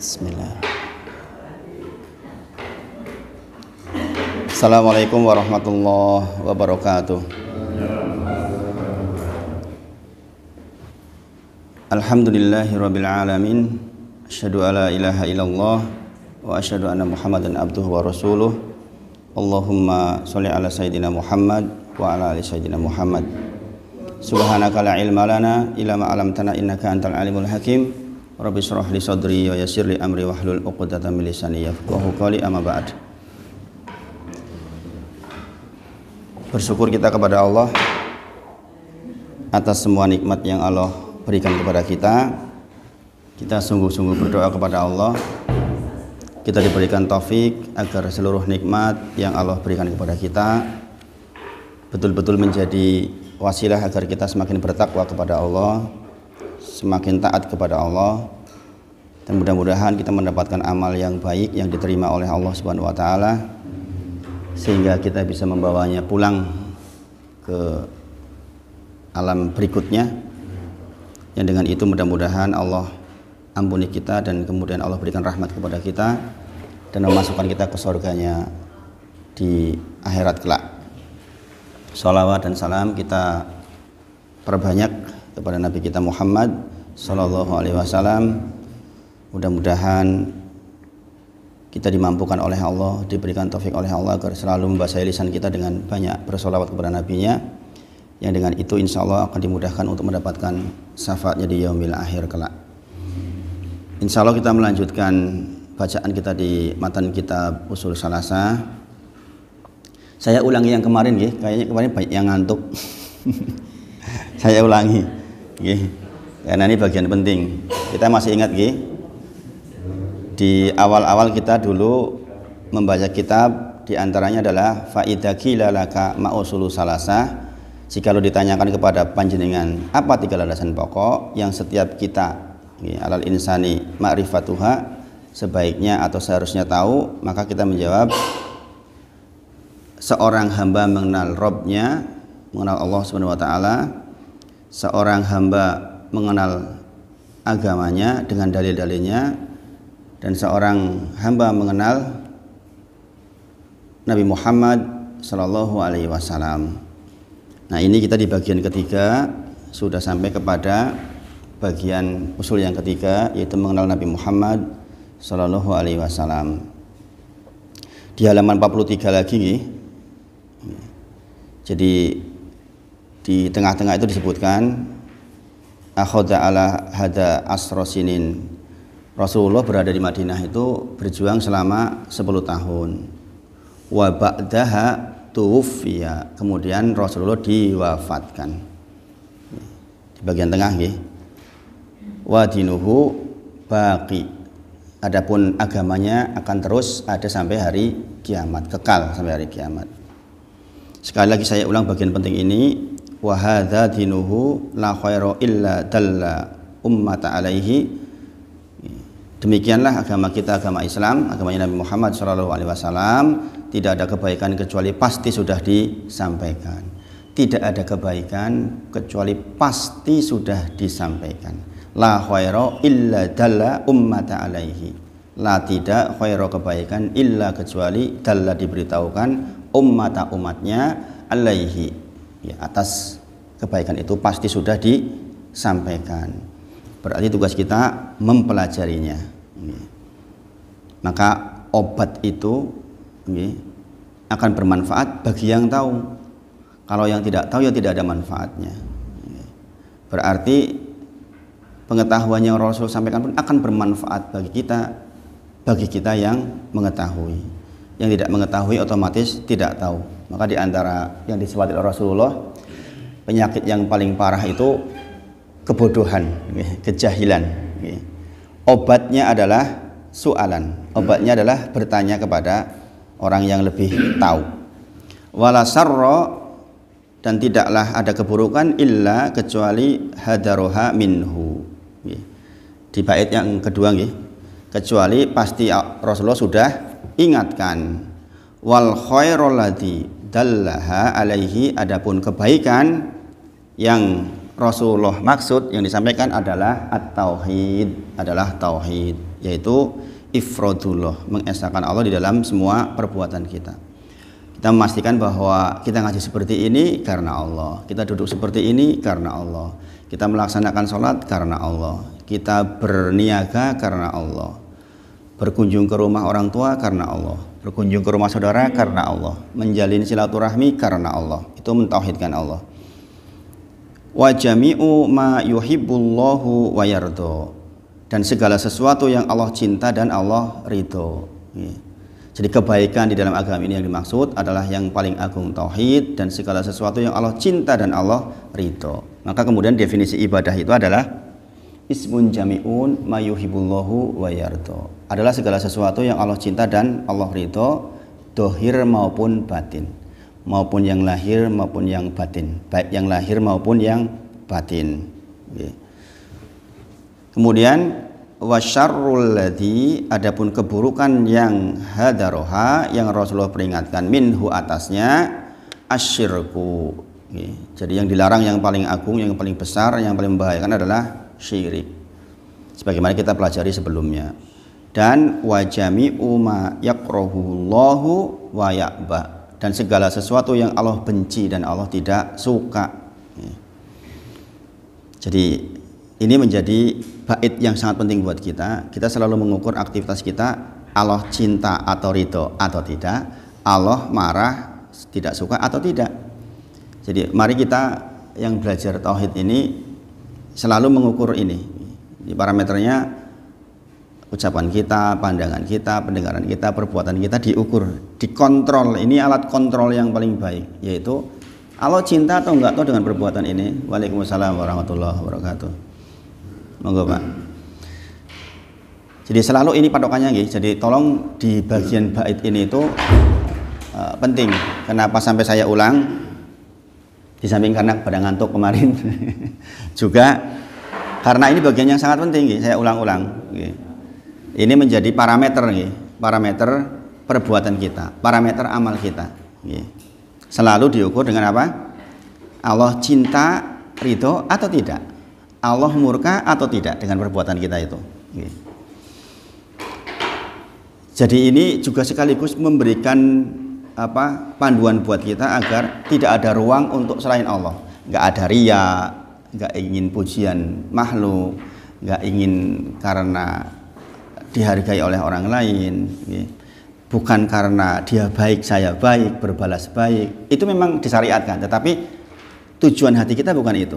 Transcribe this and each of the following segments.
Bismillah. Assalamualaikum warahmatullahi wabarakatuh. Alhamdulillahirabbil alamin. Asyhadu alla ilaha illallah wa asyhadu anna Muhammadan abduhu wa rasuluh. Allahumma sholli ala sayyidina Muhammad wa ala ali sayyidina Muhammad. Subhanaka la ilma lana illa ma 'allamtana innaka antal alimul hakim. Rabbi shrah li sadri wa yassir li amri wahlul 'uqdatam min lisani yafqahu qawli, amma ba'd. Bersyukur kita kepada Allah atas semua nikmat yang Allah berikan kepada kita. Kita sungguh-sungguh berdoa kepada Allah, kita diberikan taufik agar seluruh nikmat yang Allah berikan kepada kita betul-betul menjadi wasilah agar kita semakin bertakwa kepada Allah, semakin taat kepada Allah, dan mudah-mudahan kita mendapatkan amal yang baik yang diterima oleh Allah Subhanahu wa taala sehingga kita bisa membawanya pulang ke alam berikutnya, yang dengan itu mudah-mudahan Allah ampuni kita dan kemudian Allah berikan rahmat kepada kita dan memasukkan kita ke surganya di akhirat kelak. Shalawat dan salam kita perbanyak kepada Nabi kita Muhammad sallallahu alaihi wasallam. Mudah-mudahan kita dimampukan oleh Allah, diberikan taufik oleh Allah agar selalu membasahi lisan kita dengan banyak bersolawat kepada Nabi-Nya, yang dengan itu insya Allah akan dimudahkan untuk mendapatkan syafaatnya di yaumil akhir kelak. Insya Allah kita melanjutkan bacaan kita di matan kitab Ushul Salasah. Saya ulangi yang kemarin, kayaknya kemarin banyak yang ngantuk. Saya ulangi, karena ini bagian penting. Kita masih ingat, di awal-awal kita dulu membaca kitab, diantaranya adalah fa'idha qila laka ma'usulu salasah. Jika lo ditanyakan kepada panjenengan apa tiga landasan pokok yang setiap kita alal insani ma'rifatuha sebaiknya atau seharusnya tahu, maka kita menjawab seorang hamba mengenal Rabb-nya, mengenal Allah Subhanahu wa taala. Seorang hamba mengenal agamanya dengan dalil-dalilnya, dan seorang hamba mengenal Nabi Muhammad sallallahu alaihi wasallam. Nah, ini kita di bagian ketiga sudah sampai kepada bagian usul yang ketiga, yaitu mengenal Nabi Muhammad sallallahu alaihi wasallam. Di halaman 43 lagi, jadi di tengah-tengah itu disebutkan akhadha ala hada asrosinin. Rasulullah berada di Madinah itu berjuang selama 10 tahun. Wa ba'daha tuwfiya, kemudian Rasulullah diwafatkan. Di bagian tengah wa dinuhu baqi, adapun agamanya akan terus ada sampai hari kiamat, kekal sampai hari kiamat. Sekali lagi saya ulang bagian penting ini, wa hadza dinuhu la khairu illa dalla ummata alaihi. Demikianlah agama kita, agama Islam, agamanya Nabi Muhammad sallallahu alaihi wasallam. Tidak ada kebaikan kecuali pasti sudah disampaikan. Tidak ada kebaikan kecuali pasti sudah disampaikan. La khairu illa dalla ummata alaihi. La tidak khairu kebaikan illa kecuali dalla diberitahukan ummata umatnya alaihi, atas kebaikan itu pasti sudah disampaikan. Berarti tugas kita mempelajarinya. Maka obat itu akan bermanfaat bagi yang tahu. Kalau yang tidak tahu ya tidak ada manfaatnya. Berarti pengetahuan yang Rasul sampaikan pun akan bermanfaat bagi kita yang mengetahui. Yang tidak mengetahui otomatis tidak tahu. Maka di antara yang disebut oleh Rasulullah, penyakit yang paling parah itu kebodohan, kejahilan. Obatnya adalah soalan. Obatnya adalah bertanya kepada orang yang lebih tahu. Wala sarra, dan tidaklah ada keburukan illa kecuali hadaroha minhu. Di bait yang kedua, kecuali pasti Rasulullah sudah ingatkan. Wal khairul ladzi dallaha alaihi, adapun kebaikan yang Rasulullah maksud yang disampaikan adalah at-tauhid, adalah tauhid, yaitu ifradullah, mengesahkan Allah di dalam semua perbuatan kita. Kita memastikan bahwa kita ngaji seperti ini karena Allah, kita duduk seperti ini karena Allah, kita melaksanakan sholat karena Allah, kita berniaga karena Allah, berkunjung ke rumah orang tua karena Allah, berkunjung ke rumah saudara karena Allah, menjalin silaturahmi karena Allah. Itu mentauhidkan Allah. Wa jami'u ma yuhibbullahu wa yardo, dan segala sesuatu yang Allah cinta dan Allah ridho. Jadi kebaikan di dalam agama ini yang dimaksud adalah yang paling agung tauhid, dan segala sesuatu yang Allah cinta dan Allah ridho. Maka kemudian definisi ibadah itu adalah ismun jami'un ma yuhibbullahu wa yardo, adalah segala sesuatu yang Allah cinta dan Allah ridho, dohir maupun batin, maupun yang lahir maupun yang batin, baik yang lahir maupun yang batin. Kemudian wasyarrul ladzi, adapun keburukan yang hadaroha, yang Rasulullah peringatkan, minhu atasnya, asyirku. Jadi yang dilarang, yang paling agung, yang paling besar, yang paling membahayakan adalah syirik, sebagaimana kita pelajari sebelumnya. Dan wajami'u ma yakrahuhullahu wa ya'ba, dan segala sesuatu yang Allah benci dan Allah tidak suka. Jadi ini menjadi bait yang sangat penting buat kita. Kita selalu mengukur aktivitas kita, Allah cinta atau ridho atau tidak, Allah marah, tidak suka atau tidak. Jadi mari kita yang belajar tauhid ini selalu mengukur ini. Di parameternya ucapan kita, pandangan kita, pendengaran kita, perbuatan kita diukur, dikontrol. Ini alat kontrol yang paling baik, yaitu Allah cinta atau enggak tahu dengan perbuatan ini. Waalaikumsalam warahmatullahi wabarakatuh. Monggo Pak. Jadi selalu ini patokannya nggih. Jadi tolong di bagian bait ini itu penting. Kenapa sampai saya ulang? Di samping karena pada ngantuk kemarin juga karena ini bagian yang sangat penting nggih. Saya ulang-ulang nggih. Ini menjadi parameter nggih, parameter perbuatan kita, parameter amal kita nggih. Selalu diukur dengan apa? Allah cinta, ridho atau tidak? Allah murka atau tidak dengan perbuatan kita itu? Jadi ini juga sekaligus memberikan panduan buat kita agar tidak ada ruang untuk selain Allah. Nggak ada riya, nggak ingin pujian makhluk, nggak ingin karena dihargai oleh orang lain. Bukan karena dia baik, saya baik, berbalas baik. Itu memang disyariatkan, tetapi tujuan hati kita bukan itu.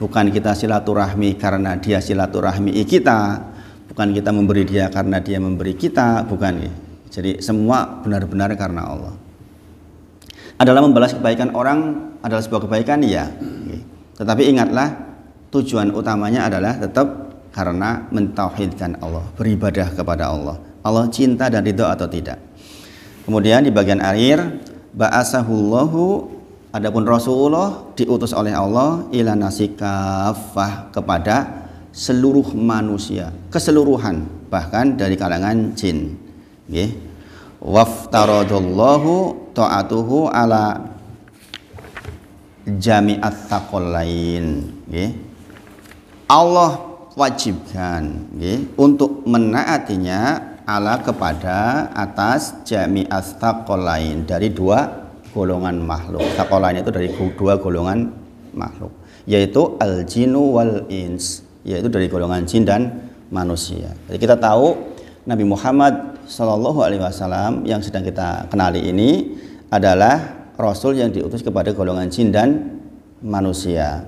Bukan kita silaturahmi karena dia silaturahmi kita, bukan kita memberi dia karena dia memberi kita, bukan. Jadi semua benar-benar karena Allah. Adalah membalas kebaikan orang adalah sebuah kebaikan, ya. Tetapi ingatlah, tujuan utamanya adalah tetap karena mentauhidkan Allah, beribadah kepada Allah. Allah cinta dan ridho atau tidak. Kemudian di bagian akhir, ba'asahullahu, adapun Rasulullah diutus oleh Allah ila nasi kafah, kepada seluruh manusia, keseluruhan, bahkan dari kalangan jin. Waftaradallahu ta'atuhu ala jami'at thaqalain. Allah wajibkan untuk menaatinya ala, kepada, atas jami'at thaqalain, dari dua golongan makhluk. Thaqalain itu dari dua golongan makhluk, yaitu al-jinu wal ins, yaitu dari golongan jin dan manusia. Jadi kita tahu Nabi Muhammad SAW yang sedang kita kenali ini adalah Rasul yang diutus kepada golongan jin dan manusia.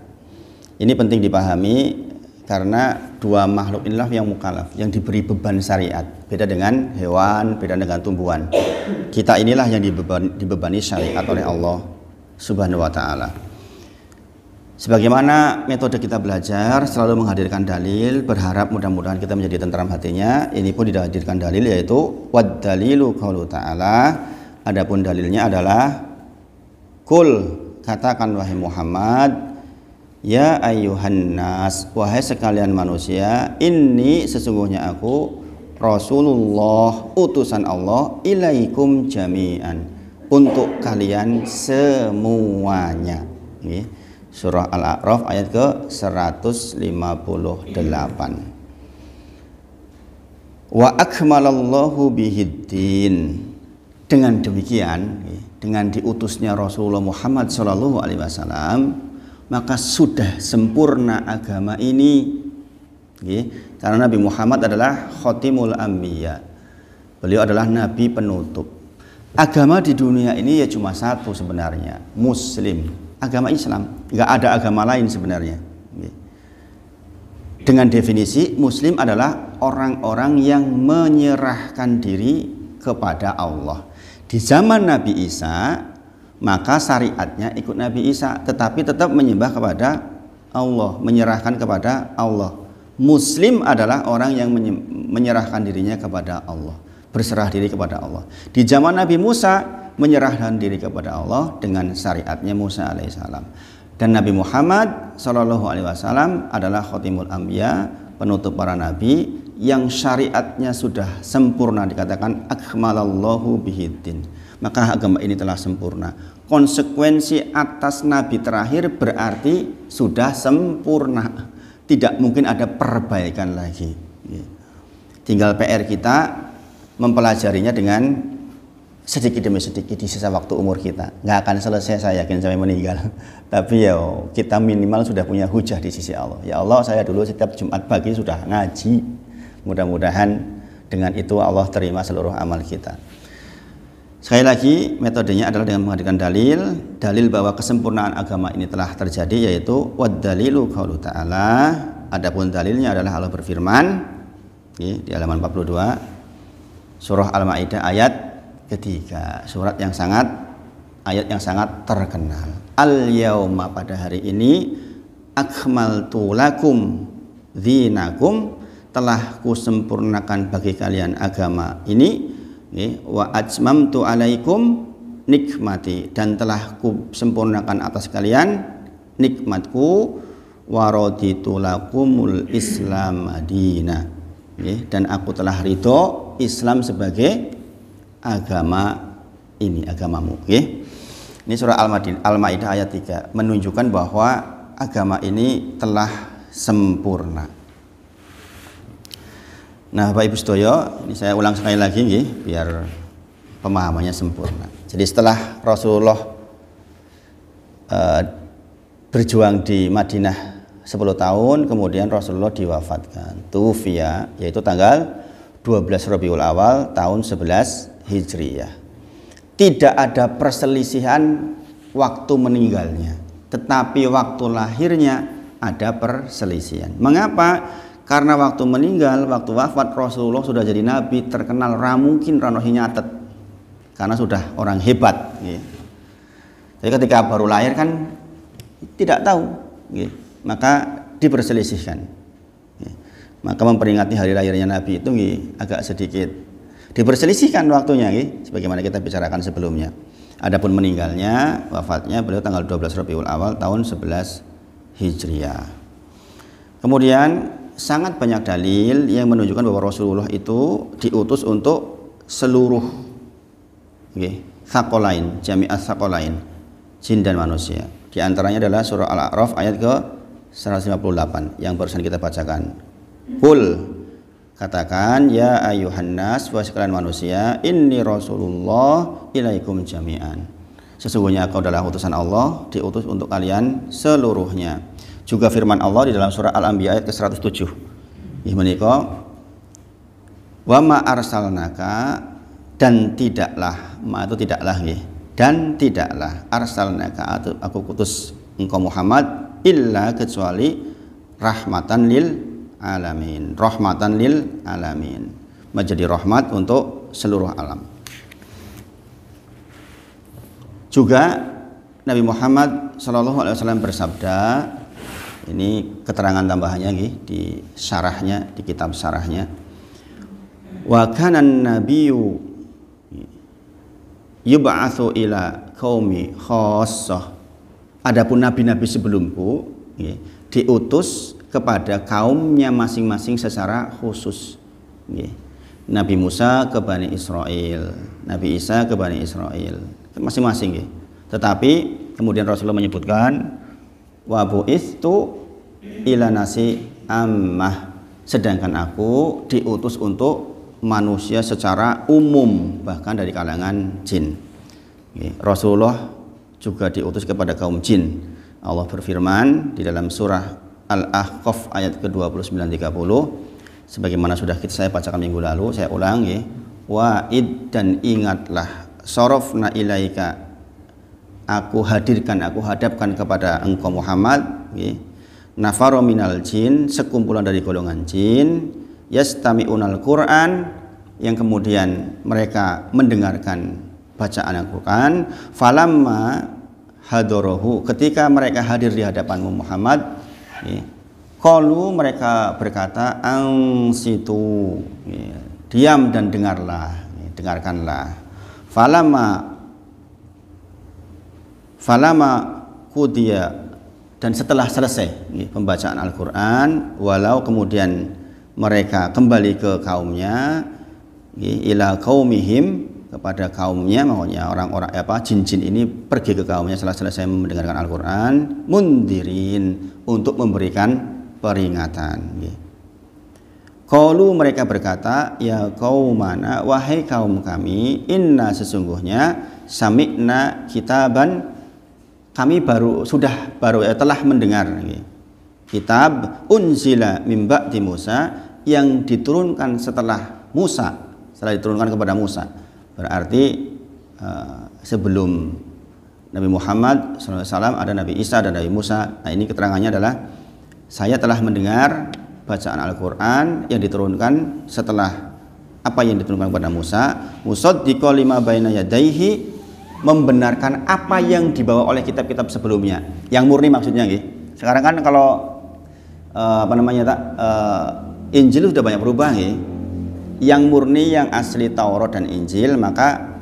Ini penting dipahami karena dua makhluk inilah yang mukallaf, yang diberi beban syariat. Beda dengan hewan, beda dengan tumbuhan. Kita inilah yang dibebani syariat oleh Allah Subhanahu wa ta'ala. Sebagaimana metode kita belajar, selalu menghadirkan dalil, berharap mudah-mudahan kita menjadi tentram hatinya. Ini pun dihadirkan dalil, yaitu wad dalilu qaulu ta'ala. Adapun dalilnya adalah kul, katakan wahai Muhammad, ya ayyuhan nas, wahai sekalian manusia, inni, sesungguhnya aku Rasulullah, utusan Allah, ilaikum jami'an, untuk kalian semuanya. Surah Al-A'raf ayat ke-158. Wa akmalallahu bihiddin. Dengan demikian, dengan diutusnya Rasulullah Muhammad SAW, maka sudah sempurna agama ini. Karena Nabi Muhammad adalah khotimul anbiya. Beliau adalah nabi penutup. Agama di dunia ini ya cuma satu sebenarnya, Muslim, agama Islam. Nggak ada agama lain sebenarnya. Dengan definisi, Muslim adalah orang-orang yang menyerahkan diri kepada Allah. Di zaman Nabi Isa, maka syariatnya ikut Nabi Isa, tetapi tetap menyembah kepada Allah, menyerahkan kepada Allah. Muslim adalah orang yang menyerahkan dirinya kepada Allah, berserah diri kepada Allah. Di zaman Nabi Musa, menyerahkan diri kepada Allah dengan syariatnya Musa alaihissalam. Dan Nabi Muhammad SAW adalah khotimul anbiya, penutup para nabi, yang syariatnya sudah sempurna, dikatakan akmalallahu bihiddin. Maka agama ini telah sempurna. Konsekuensi atas nabi terakhir berarti sudah sempurna. Tidak mungkin ada perbaikan lagi. Tinggal PR kita mempelajarinya dengan sedikit demi sedikit di sisa waktu umur kita. Nggak akan selesai saya yakin sampai meninggal. Tapi ya kita minimal sudah punya hujah di sisi Allah. Ya Allah, saya dulu setiap Jumat pagi sudah ngaji. Mudah-mudahan dengan itu Allah terima seluruh amal kita. Sekali lagi, metodenya adalah dengan menghadirkan dalil bahwa kesempurnaan agama ini telah terjadi, yaitu wad dalilu qaulu ta'ala. Adapun dalilnya adalah Allah berfirman di halaman 42 surah Al-Maidah ayat ketiga, ayat yang sangat terkenal. Al-yauma, pada hari ini, akmaltu lakum dinakum, telah kusempurnakan bagi kalian agama ini, wa atmamtu alaikum nikmati, dan telah kusempurnakan atas kalian nikmatku, wa raditu lakumul islam madina, dan aku telah ridho Islam sebagai agama ini, agamamu. Ini surah Al-Maidah ayat 3 menunjukkan bahwa agama ini telah sempurna. Nah, Bapak Ibu sedaya, ini saya ulang sekali lagi biar pemahamannya sempurna. Jadi setelah Rasulullah berjuang di Madinah 10 tahun, kemudian Rasulullah diwafatkan, tufiya, yaitu tanggal 12 Rabiul Awal tahun 11 Hijriyah. Tidak ada perselisihan waktu meninggalnya, tetapi waktu lahirnya ada perselisihan. Mengapa? Karena waktu meninggal, waktu wafat Rasulullah sudah jadi nabi terkenal, mungkin ranohi nyatet, karena sudah orang hebat. Jadi ketika baru lahir kan tidak tahu, maka diperselisihkan. Maka memperingati hari lahirnya nabi itu agak sedikit diperselisihkan waktunya, sebagaimana kita bicarakan sebelumnya. Adapun meninggalnya, wafatnya beliau tanggal 12 Rabiul Awal tahun 11 Hijriah. Kemudian sangat banyak dalil yang menunjukkan bahwa Rasulullah itu diutus untuk seluruh tsaqalain, jami'at tsaqalain, jin dan manusia. Di antaranya adalah surah Al-A'raf ayat ke-158 yang barusan kita bacakan. Qul, katakan, ya ayuhan nas, wahai sekalian manusia, inni Rasulullah ilaikum jami'an. Sesungguhnya aku adalah utusan Allah, diutus untuk kalian seluruhnya. Juga firman Allah di dalam surah Al-Anbiya ayat ke-107. Menika wa ma arsalnaka, dan tidaklah, ma itu tidaklah dan tidaklah, arsalnaka, aku utus engkau Muhammad, illa kecuali rahmatan lil alamin, rahmatan lil alamin, menjadi rahmat untuk seluruh alam. Juga Nabi Muhammad SAW bersabda, ini keterangan tambahannya di syarahnya, di kitab syarahnya, wa kana nabiyyu yub'atsu ila qaumi khassah. Adapun nabi-nabi sebelumku diutus kepada kaumnya masing-masing secara khusus. Nabi Musa ke Bani Israel, Nabi Isa ke Bani Israel, masing-masing. Tetapi kemudian Rasulullah menyebutkan wa bu'istu ila nasi ammah, sedangkan aku diutus untuk manusia secara umum, bahkan dari kalangan jin. Rasulullah juga diutus kepada kaum jin. Allah berfirman di dalam surah Al-Ahqaf ayat ke-29-30, sebagaimana sudah saya bacakan minggu lalu, saya ulang ya. Wa'id, dan ingatlah, sorofna ilaika, aku hadirkan, aku hadapkan kepada engkau Muhammad ya, nafaro minal jin, sekumpulan dari golongan jin, yastami'unal Qur'an, yang kemudian mereka mendengarkan bacaan Al-Quran. Falamma hadorohu, ketika mereka hadir di hadapanmu Muhammad, qalu, mereka berkata, ansitu, diam dan dengarlah, dengarkanlah. Falamma kudiya, dan setelah selesai pembacaan Al-Quran, walau kemudian mereka kembali ke kaumnya, ila qaumihim, kepada kaumnya, maksudnya orang-orang jin-jin ini pergi ke kaumnya setelah selesai mendengarkan Al-Quran, mundirin, untuk memberikan peringatan. Qalu, mereka berkata, ya qaumana, wahai kaum kami, inna, sesungguhnya, sami'na kitaban, kami telah mendengar kitab unzila min ba'di Musa, yang diturunkan setelah Musa, setelah diturunkan kepada Musa. Berarti sebelum Nabi Muhammad SAW ada Nabi Isa dan Nabi Musa. Nah, ini keterangannya adalah, saya telah mendengar bacaan Al-Quran yang diturunkan setelah apa yang diturunkan kepada Musa, musaddiqo lima baina yadaihi, membenarkan apa yang dibawa oleh kitab-kitab sebelumnya, yang murni maksudnya nggih. Sekarang kan kalau Injil sudah banyak berubah nggih. Yang murni, yang asli Taurat dan Injil, maka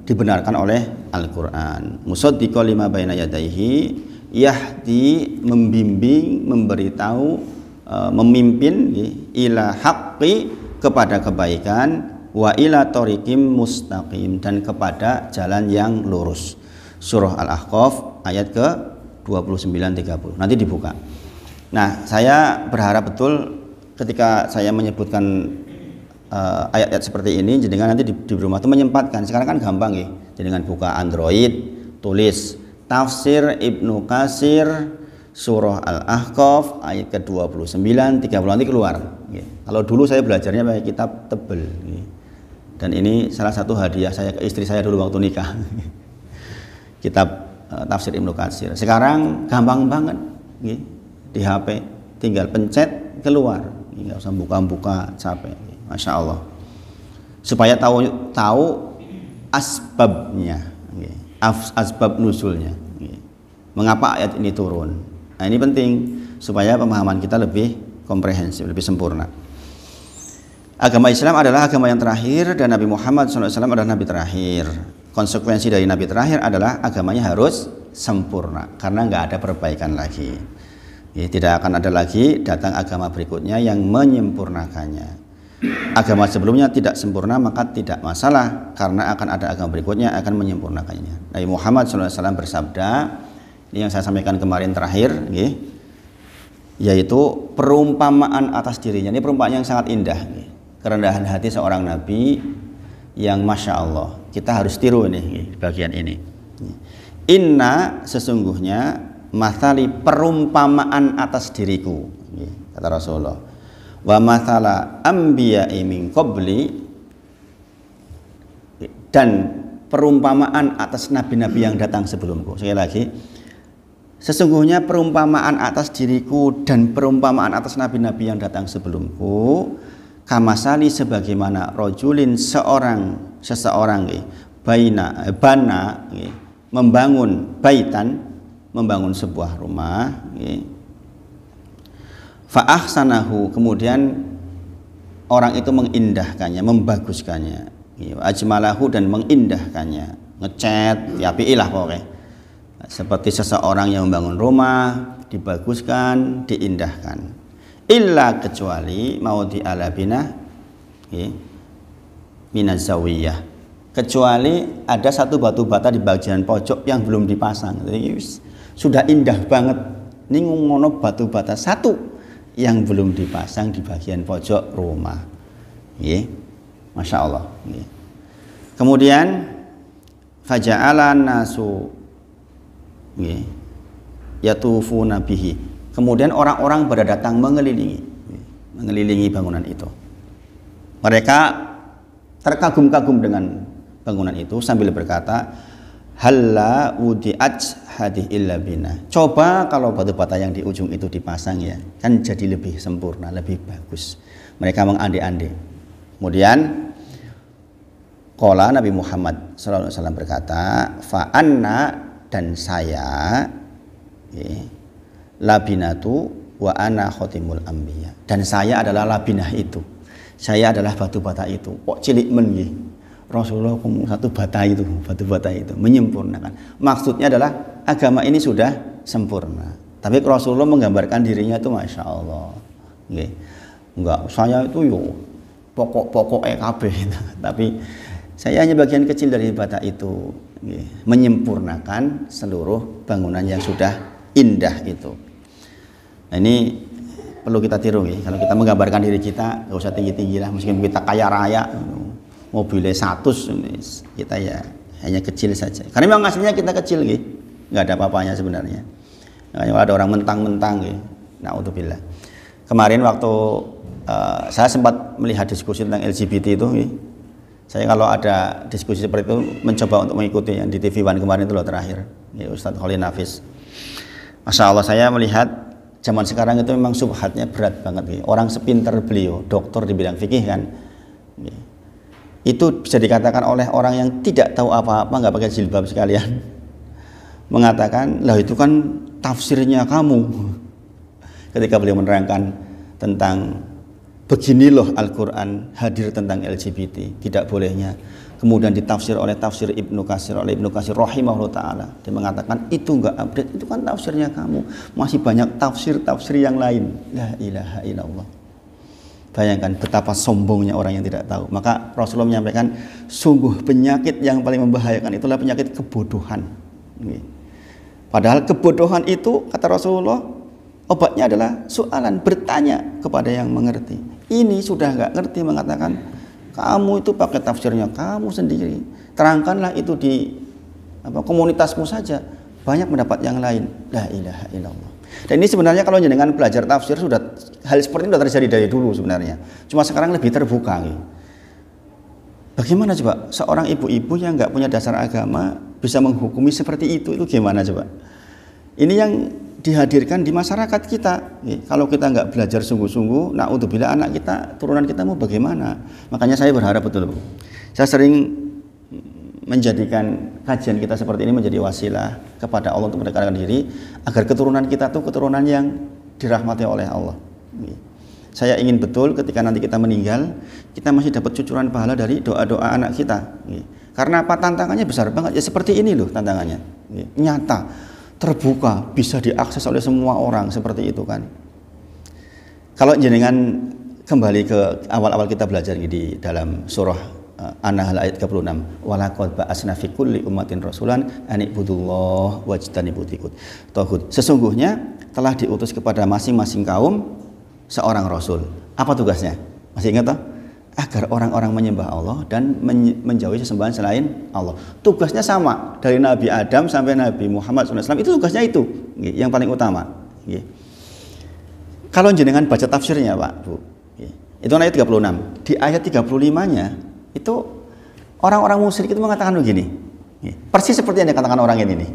dibenarkan oleh Al-Quran. Musaddiqo lima baina yadaihi, yahdi, membimbing, memberitahu, memimpin ila haqqi, kepada kebaikan, wa ila thoriqim mustaqim, dan kepada jalan yang lurus. Surah Al-Ahqaf ayat ke 29-30. Nanti dibuka. Nah, saya berharap betul ketika saya menyebutkan ayat-ayat seperti ini, jenengan nanti di rumah itu menyempatkan. Sekarang kan gampang ya, jenengan buka Android, tulis tafsir Ibnu Katsir surah Al-Ahqaf ayat ke 29-30, nanti keluar. Kalau dulu saya belajarnya pakai kitab tebel. Dan ini salah satu hadiah saya ke istri saya dulu waktu nikah. Kitab tafsir Ibnu Katsir. Sekarang gampang banget, di HP tinggal pencet keluar, nggak usah buka-buka capek. Masya Allah. Supaya tahu asbabnya, asbab nuzulnya, mengapa ayat ini turun. Nah, ini penting supaya pemahaman kita lebih komprehensif, lebih sempurna. Agama Islam adalah agama yang terakhir, dan Nabi Muhammad SAW adalah Nabi terakhir. Konsekuensi dari Nabi terakhir adalah agamanya harus sempurna, karena nggak ada perbaikan lagi. Tidak akan ada lagi datang agama berikutnya yang menyempurnakannya. Agama sebelumnya tidak sempurna, maka tidak masalah, karena akan ada agama berikutnya akan menyempurnakannya. Nabi Muhammad SAW bersabda, ini yang saya sampaikan kemarin terakhir, yaitu perumpamaan atas dirinya. Ini perumpamaan yang sangat indah, kerendahan hati seorang Nabi yang Masya Allah. Kita harus tiru ini, bagian ini. Inna, sesungguhnya, mathali, perumpamaan atas diriku, kata Rasulullah. Wa mathala anbiya'i min qabli, dan perumpamaan atas nabi-nabi yang datang sebelumku. Sekali lagi, sesungguhnya perumpamaan atas diriku dan perumpamaan atas nabi-nabi yang datang sebelumku, kamasali, sebagaimana rojulin, seseorang bana, membangun baitan, membangun sebuah rumah, fa ahsanahu, kemudian orang itu mengindahkannya, membaguskannya, ajmalahu, dan mengindahkannya, ngecat, diapiilah pokoknya. Seperti seseorang yang membangun rumah, dibaguskan, diindahkan. Illa, kecuali maudi ala binah minazawiyah, kecuali ada satu batu bata di bagian pojok yang belum dipasang. Jadi sudah indah banget, Ning ngono batu bata satu yang belum dipasang di bagian pojok rumah. Nggih. Masya Allah. Nggih. Kemudian faja'alan nasu nggih yatufuna bihi. Kemudian orang-orang pada datang mengelilingi bangunan itu. Mereka terkagum-kagum dengan bangunan itu sambil berkata, halla wudi'at hadih illa bina. Coba kalau batu bata yang di ujung itu dipasang ya, kan jadi lebih sempurna, lebih bagus. Mereka mengande-ande. Kemudian qala Nabi Muhammad sallallahu alaihi wasallam berkata, fa anna, dan saya labinatu wa ana khotimul anbiya. Dan saya adalah labinah itu. Saya adalah batu bata itu. Kok cilik men nggih. Rasulullah satu batu bata itu menyempurnakan. Maksudnya adalah agama ini sudah sempurna. Tapi Rasulullah menggambarkan dirinya itu Masya Allah. Nggih. Enggak, saya itu yo pokok-pokok EKB. Tapi saya hanya bagian kecil dari bata itu. Nggih. Menyempurnakan seluruh bangunan yang sudah indah itu. Nah, ini perlu kita tiru ya. Kalau kita menggambarkan diri kita, nggak usah tinggi-tinggi lah. Meskipun kita kaya raya, mobilnya 100, kita ya hanya kecil saja. Karena memang aslinya kita kecil, gitu. Nggak ada apa-apanya sebenarnya. Nah, kalau ada orang mentang-mentang, gitu. Na'udzubillah. Kemarin waktu saya sempat melihat diskusi tentang LGBT itu, gitu. Saya kalau ada diskusi seperti itu mencoba untuk mengikuti yang di TV One kemarin itu loh terakhir, ya, Ustadz Khalil Nafis. Masya Allah, saya melihat zaman sekarang itu memang subhatnya berat banget. Gitu. Orang sepinter beliau, doktor di bidang fikih kan, gitu. Itu bisa dikatakan oleh orang yang tidak tahu apa-apa, nggak pakai jilbab sekalian, mengatakan, lah itu kan tafsirnya kamu. Ketika beliau menerangkan tentang begini loh Al-Quran hadir tentang LGBT, tidak bolehnya. Kemudian ditafsir oleh tafsir Ibnu Katsir, oleh Ibnu Katsir rahimahullah ta'ala. Dia mengatakan itu enggak update, itu kan tafsirnya kamu. Masih banyak tafsir-tafsir yang lain. La ilaha illallah. Bayangkan betapa sombongnya orang yang tidak tahu. Maka Rasulullah menyampaikan, sungguh penyakit yang paling membahayakan itulah penyakit kebodohan. Padahal kebodohan itu, kata Rasulullah, obatnya adalah soalan, bertanya kepada yang mengerti. Ini sudah nggak ngerti, mengatakan kamu itu pakai tafsirnya kamu sendiri. Terangkanlah itu di komunitasmu saja. Banyak mendapat yang lain. La ilaha illallah. Dan ini sebenarnya kalau jenengan belajar tafsir sudah hal seperti ini sudah terjadi dari dulu sebenarnya. Cuma sekarang lebih terbuka. Bagaimana coba seorang ibu-ibu yang nggak punya dasar agama bisa menghukumi seperti itu gimana coba? Ini yang dihadirkan di masyarakat kita. Kalau kita nggak belajar sungguh-sungguh, na'udzubillah, anak kita, turunan kita mau bagaimana? Makanya saya berharap betul, Bu. Saya sering menjadikan kajian kita seperti ini menjadi wasilah kepada Allah untuk mendekatkan diri agar keturunan kita tuh keturunan yang dirahmati oleh Allah. Saya ingin betul ketika nanti kita meninggal, kita masih dapat cucuran pahala dari doa-doa anak kita. Karena apa? Tantangannya besar banget. Ya seperti ini loh tantangannya. Nyata, terbuka, bisa diakses oleh semua orang seperti itu kan. Kalau jenengan kembali ke awal-awal kita belajar di dalam surah An-Nahl ayat 36, walaqad ba'asna fi kulli ummatin rasulan an ibudullah wajtanibut taghut. Sesungguhnya telah diutus kepada masing-masing kaum seorang rasul. Apa tugasnya? Masih ingat toh? Agar orang-orang menyembah Allah dan menjauhi sesembahan selain Allah. Tugasnya sama dari Nabi Adam sampai Nabi Muhammad SAW. Itu tugasnya itu yang paling utama. Kalau jenengan baca tafsirnya Pak Bu, itu ayat 36. Di ayat 35-nya itu orang-orang musyrik itu mengatakan begini, persis seperti yang dikatakan orang ini nih,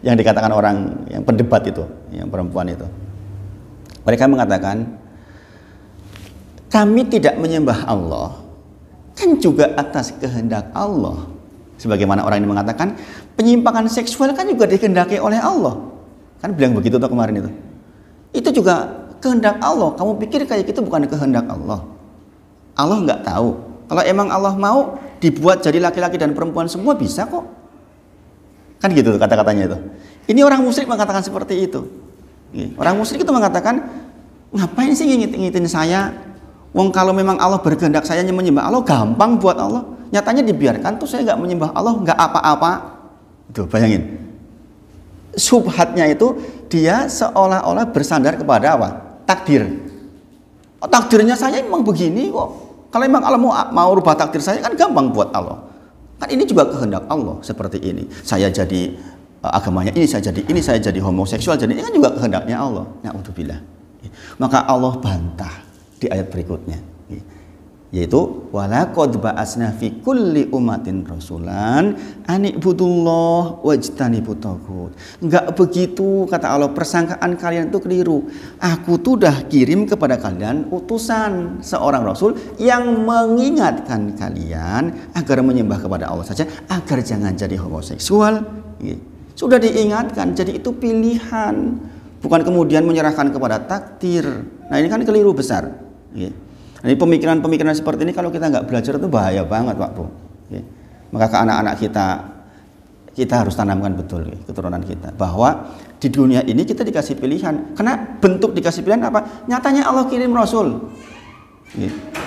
yang dikatakan orang yang pendebat itu, yang perempuan itu. Mereka mengatakan, kami tidak menyembah Allah kan juga atas kehendak Allah. Sebagaimana orang ini mengatakan, penyimpangan seksual kan juga dikehendaki oleh Allah. Kan bilang begitu tuh kemarin itu. Itu juga kehendak Allah. Kamu pikir kayak gitu bukan kehendak Allah? Allah nggak tahu. Kalau emang Allah mau dibuat jadi laki-laki dan perempuan semua bisa kok. Kan gitu tuh kata-katanya itu. Ini orang musyrik mengatakan seperti itu. Orang musyrik itu mengatakan, ngapain sih ngingetin saya? Wong kalau memang Allah berkehendak saya menyembah Allah, gampang buat Allah. Nyatanya dibiarkan tuh saya nggak menyembah Allah, nggak apa-apa. Tuh bayangin. Subhatnya itu dia seolah-olah bersandar kepada apa? Takdir. Oh, takdirnya saya memang begini kok. Kalau memang Allah mau rubah takdir saya kan gampang buat Allah. Kan ini juga kehendak Allah seperti ini. Saya jadi agamanya ini, saya jadi homoseksual, jadi ini kan juga kehendaknya Allah. Na'udzubillah. Maka Allah bantah di ayat berikutnya, yaitu walaqad ba'asna fi kulli ummatin rasulan ani'budullah wajtanibut taghut. Enggak begitu kata Allah, persangkaan kalian itu keliru. Aku tuh udah kirim kepada kalian utusan seorang rasul yang mengingatkan kalian agar menyembah kepada Allah saja, agar jangan jadi homoseksual. Sudah diingatkan, jadi itu pilihan, bukan kemudian menyerahkan kepada takdir. Nah ini kan keliru besar. Ini pemikiran-pemikiran seperti ini kalau kita nggak belajar itu bahaya banget Pak Bu. Maka ke anak-anak kita harus tanamkan betul keturunan kita, bahwa di dunia ini kita dikasih pilihan. Karena bentuk dikasih pilihan apa? Nyatanya Allah kirim Rasul.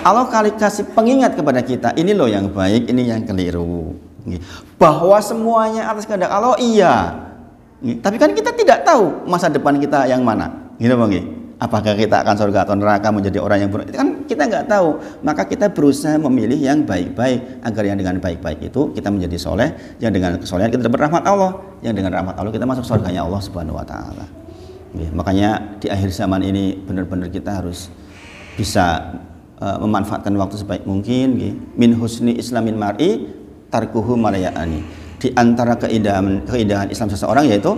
Allah kali kasih pengingat kepada kita, ini loh yang baik, ini yang keliru. Bahwa semuanya atas kehendak Allah, iya. Tapi kan kita tidak tahu masa depan kita yang mana. Gitu Bang. Apakah kita akan surga atau neraka, menjadi orang yang buruk, itu kan kita nggak tahu. Maka kita berusaha memilih yang baik-baik, agar yang dengan baik-baik itu kita menjadi soleh, yang dengan kesolehan kita dapat rahmat Allah, yang dengan rahmat Allah kita masuk surganya Allah Subhanahu Wa Taala. Makanya di akhir zaman ini benar-benar kita harus bisa memanfaatkan waktu sebaik mungkin. Min husni islamin mar'i tarkuhu malayani. Di antara keindahan Islam seseorang yaitu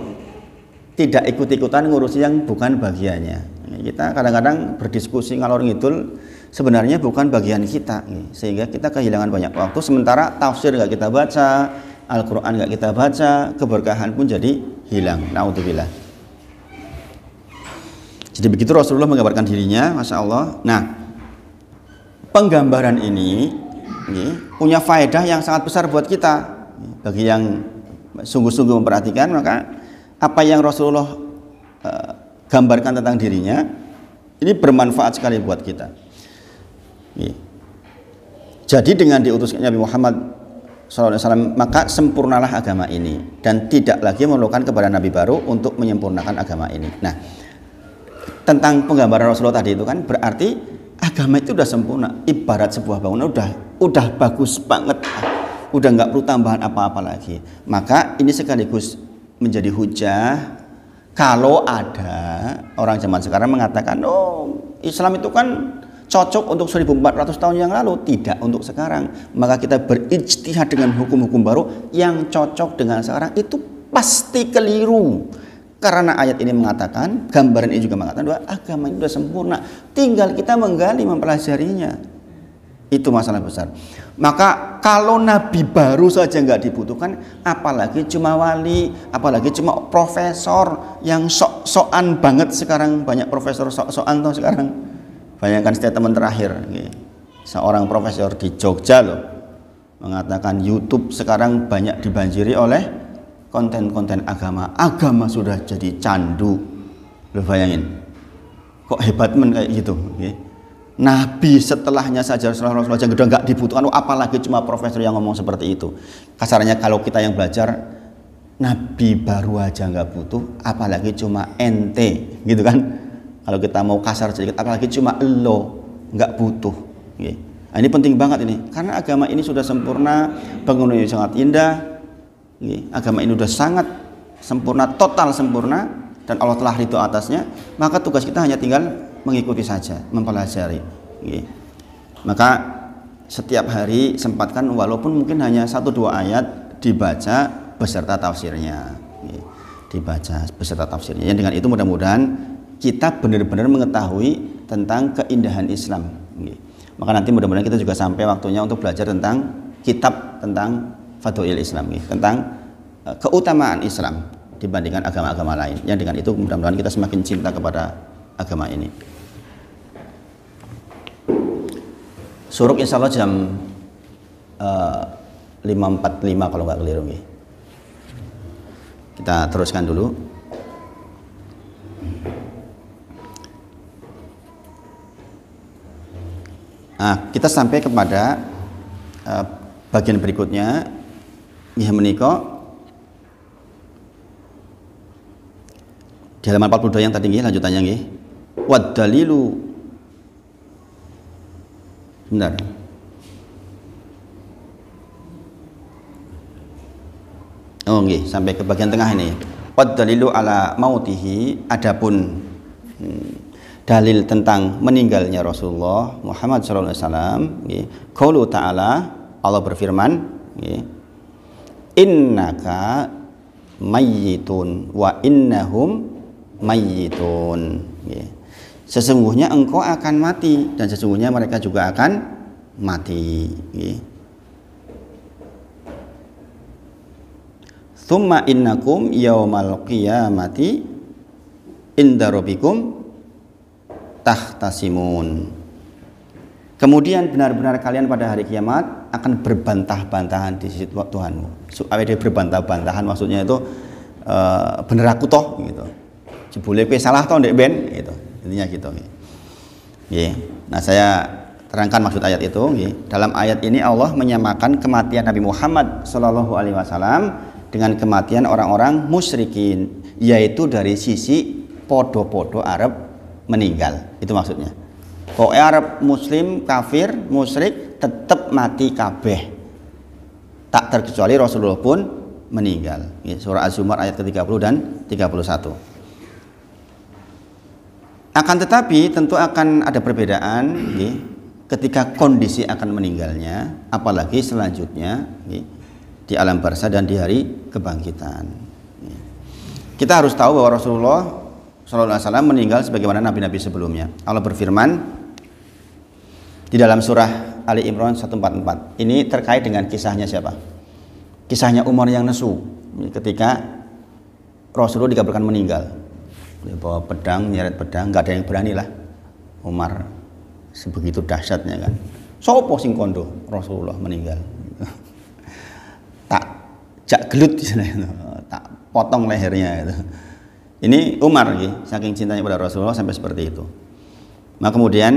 tidak ikut-ikutan ngurusi yang bukan bagiannya. Kita kadang-kadang berdiskusi ngalor ngidul, sebenarnya bukan bagian kita, sehingga kita kehilangan banyak waktu. Sementara tafsir nggak kita baca, Al-Quran nggak kita baca, keberkahan pun jadi hilang. Na'udzubillah. Jadi begitu Rasulullah menggambarkan dirinya, Masya Allah. Nah, penggambaran ini punya faedah yang sangat besar buat kita. Bagi yang sungguh-sungguh memperhatikan, maka apa yang Rasulullah gambarkan tentang dirinya ini bermanfaat sekali buat kita. Jadi dengan diutusnya Nabi Muhammad SAW, maka sempurnalah agama ini dan tidak lagi memerlukan kepada Nabi baru untuk menyempurnakan agama ini. Nah, tentang penggambaran Rasulullah tadi itu kan berarti agama itu udah sempurna, ibarat sebuah bangunan udah bagus banget, udah nggak perlu tambahan apa-apa lagi. Maka ini sekaligus menjadi hujah kalau ada orang zaman sekarang mengatakan, oh Islam itu kan cocok untuk 1400 tahun yang lalu, tidak untuk sekarang. Maka kita berijtihad dengan hukum-hukum baru yang cocok dengan sekarang, itu pasti keliru. Karena ayat ini mengatakan, gambaran ini juga mengatakan bahwa agama ini sudah sempurna, tinggal kita menggali, mempelajarinya. Itu masalah besar. Maka kalau nabi baru saja nggak dibutuhkan, apalagi cuma wali, apalagi cuma profesor yang sok-sokan banget sekarang. Banyak profesor sok-sokan tuh sekarang. Bayangkan statement terakhir, seorang profesor di Jogja loh mengatakan YouTube sekarang banyak dibanjiri oleh konten-konten agama. Agama sudah jadi candu. Lo bayangin, kok hebat men kayak gitu. Nabi setelahnya saja Rasulullah yang udah nggak dibutuhkan, apalagi cuma profesor yang ngomong seperti itu. Kasarnya kalau kita yang belajar, Nabi baru aja nggak butuh, apalagi cuma ente, gitu kan? Kalau kita mau kasar sedikit, apalagi cuma lo nggak butuh. Nah, ini penting banget ini, karena agama ini sudah sempurna, bangunannya sangat indah. Agama ini sudah sangat sempurna, total sempurna, dan Allah telah ridho atasnya. Maka tugas kita hanya tinggal mengikuti saja, mempelajari. Maka setiap hari sempatkan walaupun mungkin hanya 1-2 ayat dibaca beserta tafsirnya. Dibaca beserta tafsirnya. Yang dengan itu mudah-mudahan kita benar-benar mengetahui tentang keindahan Islam. Maka nanti mudah-mudahan kita juga sampai waktunya untuk belajar tentang kitab tentang Fadha'il Islam, tentang keutamaan Islam dibandingkan agama-agama lain. Yang dengan itu mudah-mudahan kita semakin cinta kepada agama ini. Suruk insya Allah jam 5.45 kalau nggak keliru. Kita teruskan dulu. Kita sampai kepada bagian berikutnya, menika Di halaman 42 yang tadi nggih, lanjutannya nggih. Wad dalilu. Benar. Oh nggih, sampai ke bagian tengah ini. Wad dalilu ala mautihi, adapun dalil tentang meninggalnya Rasulullah Muhammad sallallahu alaihi wasallam, nggih. Qaulu ta'ala, Allah berfirman, nggih. Innaka mayyitun wa innahum mayyitun, nggih. Sesungguhnya engkau akan mati dan sesungguhnya mereka juga akan mati, nggih. Tsumma innakum yaumal qiyamati inda rabbikum tahtasimun. Kemudian benar-benar kalian pada hari kiamat akan berbantah-bantahan di sisi Tuhanmu. Dia berbantah-bantahan maksudnya itu bener aku toh gitu. Jebule kowe salah toh ndek ben gitu. Intinya gitu nggih. Nggih. Nah, saya terangkan maksud ayat itu nggih. Dalam ayat ini Allah menyamakan kematian Nabi Muhammad sallallahu alaihi wasallam dengan kematian orang-orang musyrikin, yaitu dari sisi podo-podo Arab meninggal. Itu maksudnya. Pokoknya Arab muslim, kafir, musyrik tetap mati kabeh. Tak terkecuali Rasulullah pun meninggal. Surah Az-Zumar ayat ke-30 dan 31. Akan tetapi tentu akan ada perbedaan ketika kondisi akan meninggalnya, apalagi selanjutnya di alam barzah dan di hari kebangkitan. Kita harus tahu bahwa Rasulullah sallallahu alaihi wasallam meninggal sebagaimana nabi-nabi sebelumnya. Allah berfirman di dalam surah Ali Imran 144. Ini terkait dengan kisahnya siapa? Kisahnya Umar yang nesu ketika Rasulullah dikabarkan meninggal. Dia bawa pedang, nyeret pedang, nggak ada yang berani lah. Umar sebegitu dahsyatnya kan. Sopo sing kondo Rasulullah meninggal. Tak jak gelut di sana, tak potong lehernya gitu. Ini Umar saking cintanya pada Rasulullah sampai seperti itu. Nah, kemudian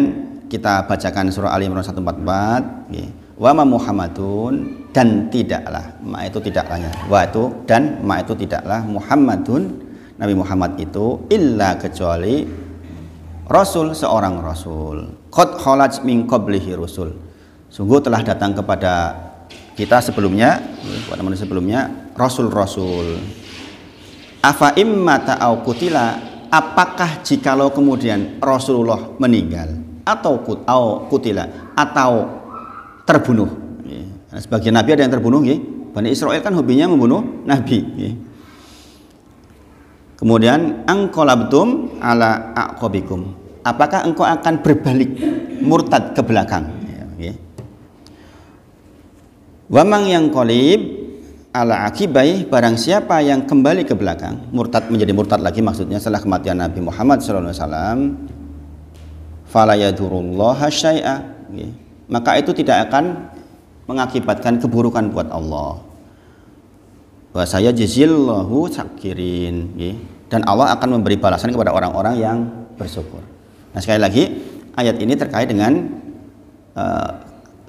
kita bacakan surah Ali Imran 144, wa ma Muhammadun, dan tidaklah, ma itu tidaklahnya, wa itu dan ma itu tidaklah, Muhammadun Nabi Muhammad itu illa kecuali rasul, seorang rasul. Qad khalat min qablihi rusul. Sungguh telah datang kepada kita sebelumnya, kepada manusia sebelumnya rasul-rasul. Afa imma ta'au kutila, apakah jikalau kemudian Rasulullah meninggal atau kutila atau terbunuh. Sebagian nabi ada yang terbunuh, Bani Israel kan hobinya membunuh nabi. Kemudian angqalabtum ala aqabikum, apakah engkau akan berbalik murtad ke belakang? Wa mang yang qalib ala akibai, barang siapa yang kembali ke belakang, murtad menjadi murtad lagi maksudnya setelah kematian Nabi Muhammad sallallahu alaihi wasallam, fala yadurullaha syai'a, maka itu tidak akan mengakibatkan keburukan buat Allah. Wa sayajzillahu syakirin, dan Allah akan memberi balasan kepada orang-orang yang bersyukur. Nah, sekali lagi ayat ini terkait dengan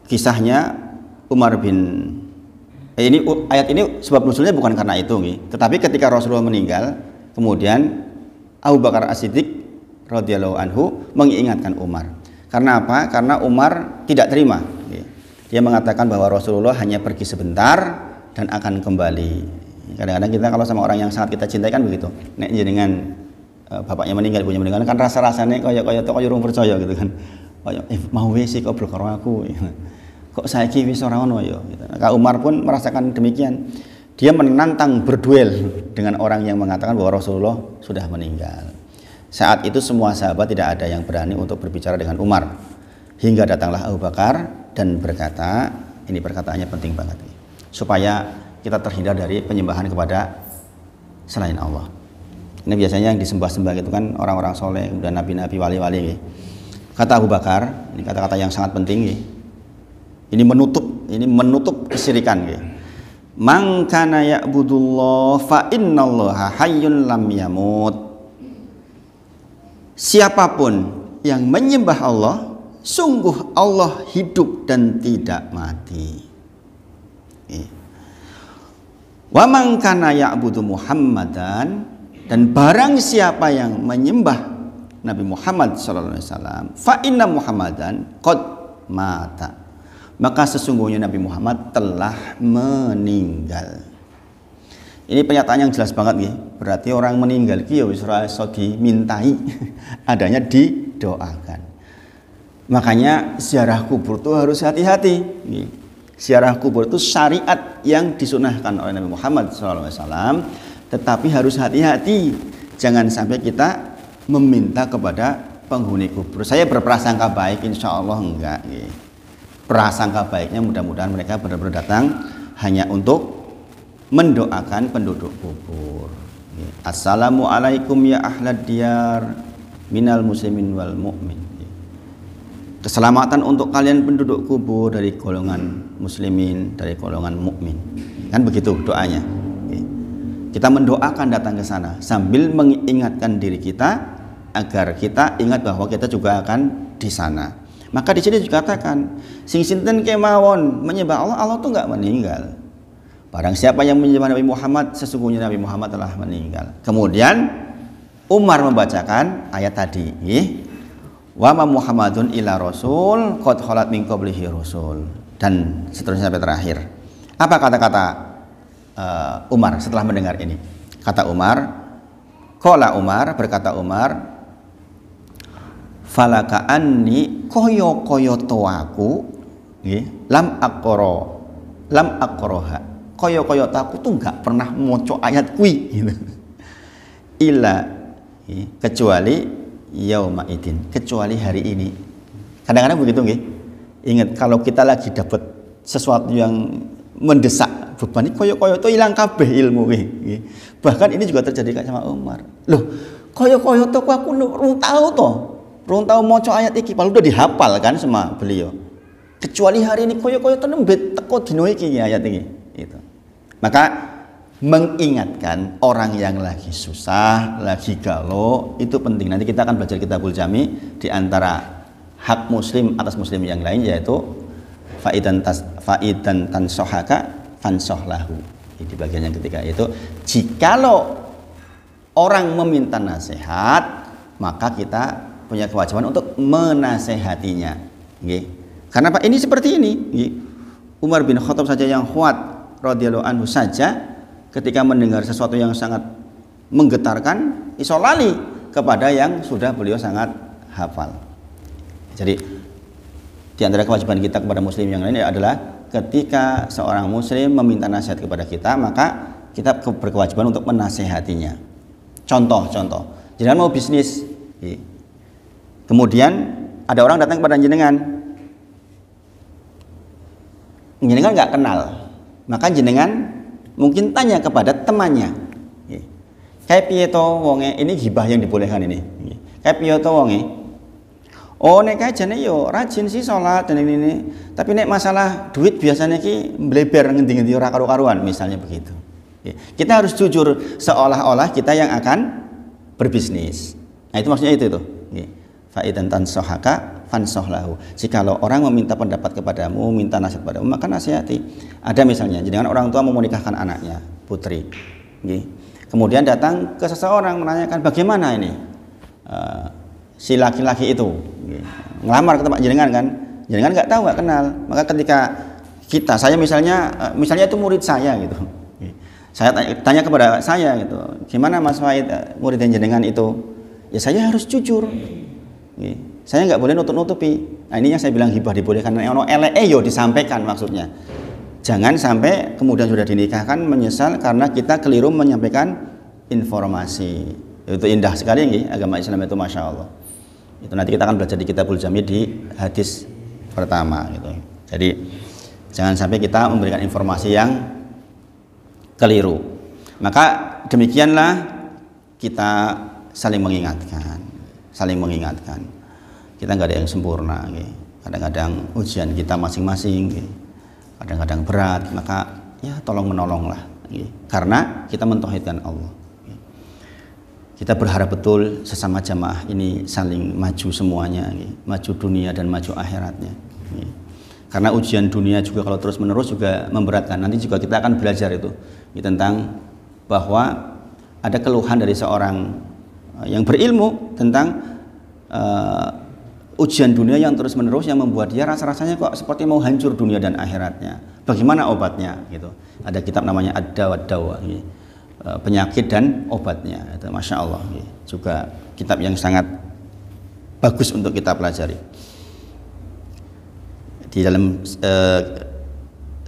kisahnya Umar bin ayat ini sebab nusulnya bukan karena itu, tetapi ketika Rasulullah meninggal, kemudian Abu Bakar As-Siddiq radhiyallahu anhu mengingatkan Umar. Karena apa? Karena Umar tidak terima. Dia mengatakan bahwa Rasulullah hanya pergi sebentar dan akan kembali. Kadang-kadang kita kalau sama orang yang sangat kita cintai kan begitu. Nek jenengan bapaknya meninggal, ibunya meninggal kan rasa-rasanya kaya urung percaya gitu kan. Mau wis kok blok karo aku. Kok saiki wis ora ono ya gitu. Kak Umar pun merasakan demikian. Dia menantang berduel dengan orang yang mengatakan bahwa Rasulullah sudah meninggal. Saat itu semua sahabat tidak ada yang berani untuk berbicara dengan Umar. Hingga datanglah Abu Bakar dan berkata, ini perkataannya penting banget, supaya kita terhindar dari penyembahan kepada selain Allah. Ini biasanya yang disembah-sembah gitu kan orang-orang soleh, kemudian nabi-nabi, wali-wali. Kata Abu Bakar, ini kata-kata yang sangat penting. Ini menutup kesyirikan. Man kana ya'budullah fa innallaha hayyun lam yamut. Siapapun yang menyembah Allah, sungguh Allah hidup dan tidak mati. Wa man kana ya'budu Muhammadan, Dan barang siapa yang menyembah Nabi Muhammad SAW, fa inna Muhammadan qad mata, maka sesungguhnya Nabi Muhammad telah meninggal. Ini pernyataan yang jelas banget ya. Berarti orang meninggal ki ya wis ora iso dimintai, adanya didoakan. Makanya ziarah kubur itu harus hati-hati. Ziarah kubur itu syariat yang disunahkan oleh Nabi Muhammad SAW, tetapi harus hati-hati. Jangan sampai kita meminta kepada penghuni kubur. Saya berprasangka baik, insya Allah enggak. Prasangka baiknya mudah-mudahan mereka benar-benar datang hanya untuk mendoakan penduduk kubur. Assalamualaikum ya ahlad diyar minal muslimin wal mu'min. Keselamatan untuk kalian penduduk kubur dari golongan muslimin, dari golongan mukmin. Kan begitu doanya. Kita mendoakan datang ke sana sambil mengingatkan diri kita agar kita ingat bahwa kita juga akan di sana. Maka di sini dikatakan sing sinten kemawon menyembah Allah, Allah tuh enggak meninggal. Barang siapa yang menyembah Nabi Muhammad, sesungguhnya Nabi Muhammad telah meninggal. Kemudian Umar membacakan ayat tadi, wa ma Muhammadun illa rasul qad khalat min qablihi rusul, dan seterusnya sampai terakhir. Apa kata-kata Umar setelah mendengar ini? Kata Umar, qala Umar, berkata Umar, falaka anni koyo to aku lam akroha, koyo aku tuh nggak pernah moco ayat kui gitu. Illa kecuali yauma idin, kecuali hari ini. Kadang-kadang begitu nggih. Ingat kalau kita lagi dapat sesuatu yang mendesak, beban koyo itu hilang kabeh ilmu nggih. Bahkan ini juga terjadi sama Umar. Loh, koyo to aku urung tahu to. Urung tahu moco ayat iki, padahal udah dihafal kan sama beliau. Kecuali hari ini koyo to nembet teko dino iki ayat iki. Itu. Maka mengingatkan orang yang lagi susah, lagi galau itu penting. Nanti kita akan belajar Kitabul Jami di antara hak muslim atas muslim yang lain, yaitu faidan tansohaka fansohlahu. Di bagian yang ketiga itu jikalau orang meminta nasihat, maka kita punya kewajiban untuk menasehatinya. Karena Pak ini seperti ini. Umar bin Khattab saja yang kuat radhiyallahu anhu saja ketika mendengar sesuatu yang sangat menggetarkan iso lali kepada yang sudah beliau sangat hafal. Jadi di antara kewajiban kita kepada muslim yang lain adalah ketika seorang muslim meminta nasihat kepada kita, maka kita berkewajiban untuk menasehatinya. Contoh, jenengan mau bisnis, kemudian ada orang datang kepada jenengan nggak kenal, maka jenengan mungkin tanya kepada temannya, kayak piye to wonge, ini gibah yang dibolehkan ini, kayak piye to wonge, oh nek ajane yo rajin sih sholat dan ini, tapi nek masalah duit biasanya ki mbleber ngendi-ngendi ora karu-karuan, misalnya begitu. Kita harus jujur seolah-olah kita yang akan berbisnis. Nah itu maksudnya itu. Fa'idan tansohaka fansohlahu. Jikalau orang meminta pendapat kepadamu, minta nasihat kepadamu, maka nasihati. Ada misalnya, jangan orang tua mau menikahkan anaknya, putri. Kemudian datang ke seseorang menanyakan bagaimana ini si laki-laki itu ngelamar ke tempat jenengan kan, jenengan nggak tahu, nggak kenal. Maka ketika saya misalnya itu murid saya gitu, saya tanya kepada saya gitu, gimana Mas Faid murid jenengan itu, ya saya harus jujur. Saya nggak boleh nutup-nutupi. Nah ini yang saya bilang hibah dibolehkan. Ono yo disampaikan maksudnya. Jangan sampai kemudian sudah dinikahkan menyesal karena kita keliru menyampaikan informasi. Itu indah sekali nih agama Islam itu, masya Allah. Itu nanti kita akan belajar di Kitabul Jami di hadis pertama gitu. Jadi jangan sampai kita memberikan informasi yang keliru. Maka demikianlah kita saling mengingatkan. Kita nggak ada yang sempurna, kadang-kadang ujian kita masing-masing, kadang-kadang berat, maka ya tolong menolonglah, karena kita mentauhidkan Allah. Kita berharap betul sesama jamaah ini saling maju semuanya, maju dunia dan maju akhiratnya. Karena ujian dunia juga kalau terus menerus juga memberatkan. Nanti juga kita akan belajar itu tentang bahwa ada keluhan dari seorang yang berilmu tentang ujian dunia yang terus menerus yang membuat dia rasa-rasanya kok seperti mau hancur dunia dan akhiratnya. Bagaimana obatnya gitu. Ada kitab namanya Ad-Da wa Dawa, penyakit dan obatnya. Itu Masya Allah, juga kitab yang sangat bagus untuk kita pelajari. Di dalam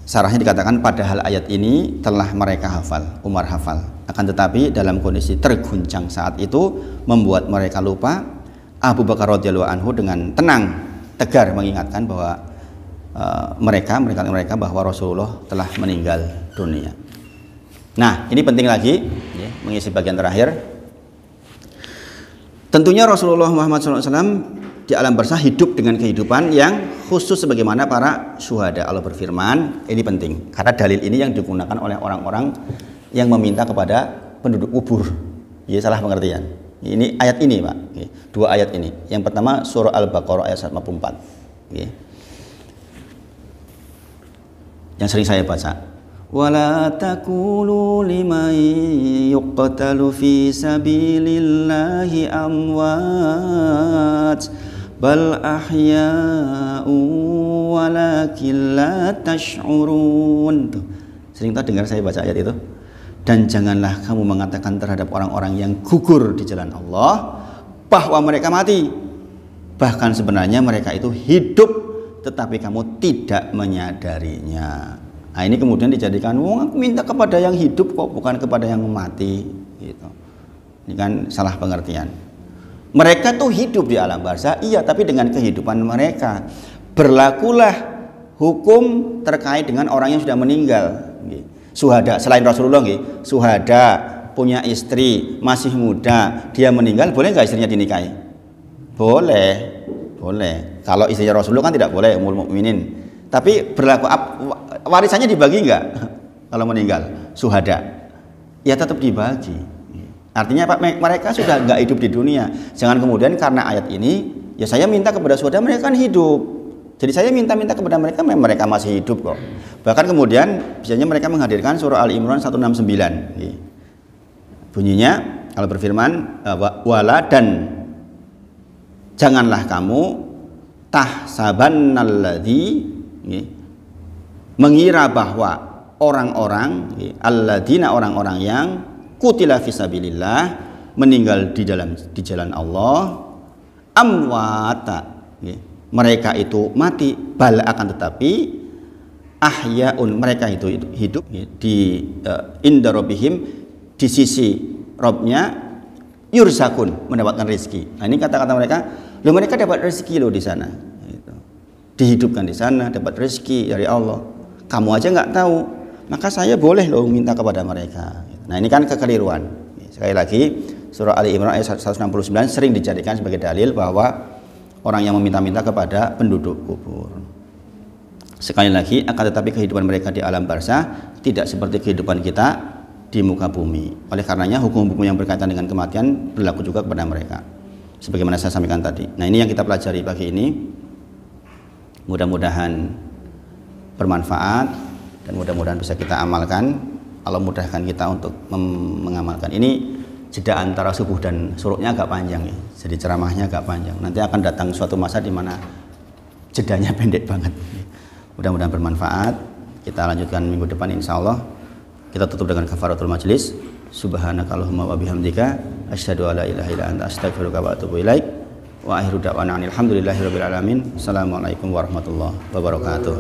sarahnya dikatakan padahal ayat ini telah mereka hafal, Umar hafal, akan tetapi dalam kondisi terguncang saat itu membuat mereka lupa. Abu Bakar radhiyallahu anhu dengan tenang, tegar mengingatkan bahwa mereka bahwa Rasulullah telah meninggal dunia. Nah, ini penting lagi ya, mengisi bagian terakhir. Tentunya Rasulullah Muhammad SAW di alam barzakh hidup dengan kehidupan yang khusus sebagaimana para syuhada. Allah berfirman, ini penting karena dalil ini yang digunakan oleh orang-orang yang meminta kepada penduduk kubur. Ya, salah pengertian. Ini ayat ini, Pak. Oke. Dua ayat ini. Yang pertama surah Al-Baqarah ayat 154. Oke. Yang sering saya baca. Wala taqulu liman yuqtalu fi sabilillahi amwat bal ahya'u walakin la tash'urun. Sering tak dengar saya baca ayat itu? Dan janganlah kamu mengatakan terhadap orang-orang yang gugur di jalan Allah bahwa mereka mati. Bahkan sebenarnya mereka itu hidup, tetapi kamu tidak menyadarinya. Nah, ini kemudian dijadikan, aku minta kepada yang hidup kok, bukan kepada yang mati. Gitu. Ini kan salah pengertian. Mereka tuh hidup di alam barzakh, iya, tapi dengan kehidupan mereka. Berlakulah hukum terkait dengan orang yang sudah meninggal. Gitu. Suhada selain Rasulullah, suhada punya istri masih muda, dia meninggal, boleh nggak istrinya dinikahi? Boleh, boleh. Kalau istrinya Rasulullah kan tidak boleh, ummul mukminin. Tapi berlaku warisannya dibagi nggak kalau meninggal? Suhada, ya tetap dibagi. Artinya Pak, mereka sudah nggak hidup di dunia. Jangan kemudian karena ayat ini, ya saya minta kepada suhada, mereka kan hidup. Jadi saya minta-minta kepada mereka, mereka masih hidup kok. Bahkan kemudian biasanya mereka menghadirkan surah Al-Imran 169. Bunyinya Allah berfirman, wala dan janganlah kamu tahsabannalladzi, mengira bahwa orang-orang alladzina, orang-orang yang qutila fisabilillah, meninggal di jalan Allah, amwata, mereka itu mati, bal akan tetapi ahyaun, mereka itu hidup di inda rabbihim, di sisi Rabbnya, yurzakun, mendapatkan rezeki. Nah, ini kata-kata mereka, loh mereka dapat rezeki loh di sana, dihidupkan di sana, dapat rezeki dari Allah. Kamu aja nggak tahu, maka saya boleh loh minta kepada mereka. Nah, ini kan kekeliruan. Sekali lagi, surah Ali Imran ayat 169 sering dijadikan sebagai dalil bahwa orang yang meminta-minta kepada penduduk kubur. Sekali lagi, akan tetapi kehidupan mereka di alam barzakh tidak seperti kehidupan kita di muka bumi. Oleh karenanya hukum-hukum yang berkaitan dengan kematian berlaku juga kepada mereka. Sebagaimana saya sampaikan tadi. Nah, ini yang kita pelajari pagi ini. Mudah-mudahan bermanfaat dan mudah-mudahan bisa kita amalkan. Allah mudahkan kita untuk mengamalkan. Ini jeda antara subuh dan suruknya agak panjang ya. Jadi ceramahnya agak panjang. Nanti akan datang suatu masa di mana jedanya pendek banget. Mudah-mudahan bermanfaat. Kita lanjutkan minggu depan insya Allah. Kita tutup dengan kafaratul majlis. Subhanakallahumma wa bihamdika asyhadu alla ilaha illa anta astaghfiruka wa atubu ilaik. Wa akhiru da'wana alhamdulillahirabbil alamin. Assalamualaikum warahmatullahi wabarakatuh.